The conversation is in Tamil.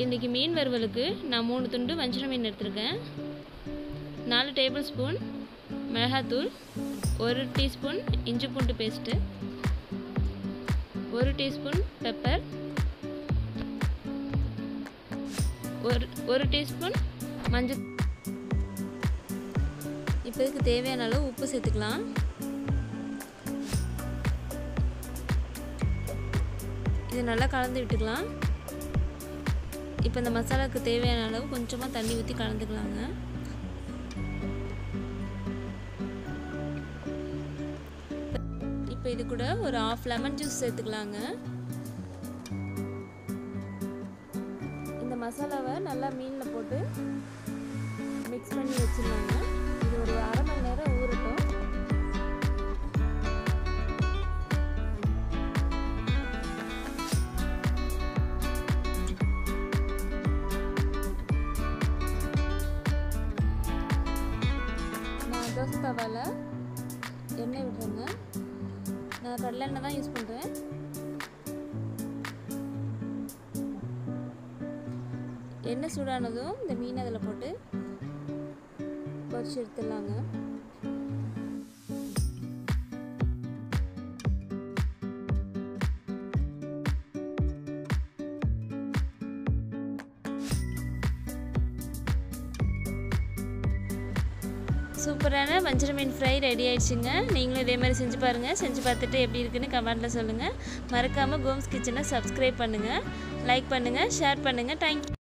இன்றைக்கி மீன் வறுவலுக்கு நான் 3 துண்டு வஞ்சர மீன் எடுத்துருக்கேன். 4 டேபிள் ஸ்பூன் மிளகாத்தூள், 1 டீஸ்பூன் இஞ்சி பூண்டு பேஸ்ட்டு, 1 டீஸ்பூன் பெப்பர், 1 டீஸ்பூன் மஞ்சள். இப்போ இதுக்கு தேவையான அளவு உப்பு சேர்த்துக்கலாம். இது நல்லா கலந்து விட்டுக்கலாம். இப்போ இந்த மசாலாவுக்கு தேவையான அளவு கொஞ்சமாக தண்ணி ஊற்றி கலந்துக்கலாங்க. இப்போ இது கூட ஒரு 1/2 லெமன் ஜூஸ் சேர்த்துக்கலாங்க. இந்த மசாலாவை நல்லா மீனில் போட்டு மிக்ஸ் பண்ணி வச்சுருவாங்க. இது ஒரு 1/2 மணி நேரம் ஊறட்டும். தோசை தவாவில் எண்ணெய் விடுறேங்க. நான் கடலை எண்ணெய் தான் யூஸ் பண்ணுறேன். எண்ணெய் சூடானதும் இந்த மீன் அதில் போட்டு பொரிச்சு எடுத்துடலாங்க. சூப்பரான வஞ்சர மீன் ஃப்ரை ரெடி ஆயிடுச்சுங்க. நீங்களும் இதே மாதிரி செஞ்சு பாருங்கள். செஞ்சு பார்த்துட்டு எப்படி இருக்குன்னு கமெண்ட்டில் சொல்லுங்கள். மறக்காமல் கோம்ஸ் கிச்சனை சப்ஸ்கிரைப் பண்ணுங்கள், லைக் பண்ணுங்கள், ஷேர் பண்ணுங்கள். தேங்க்யூ.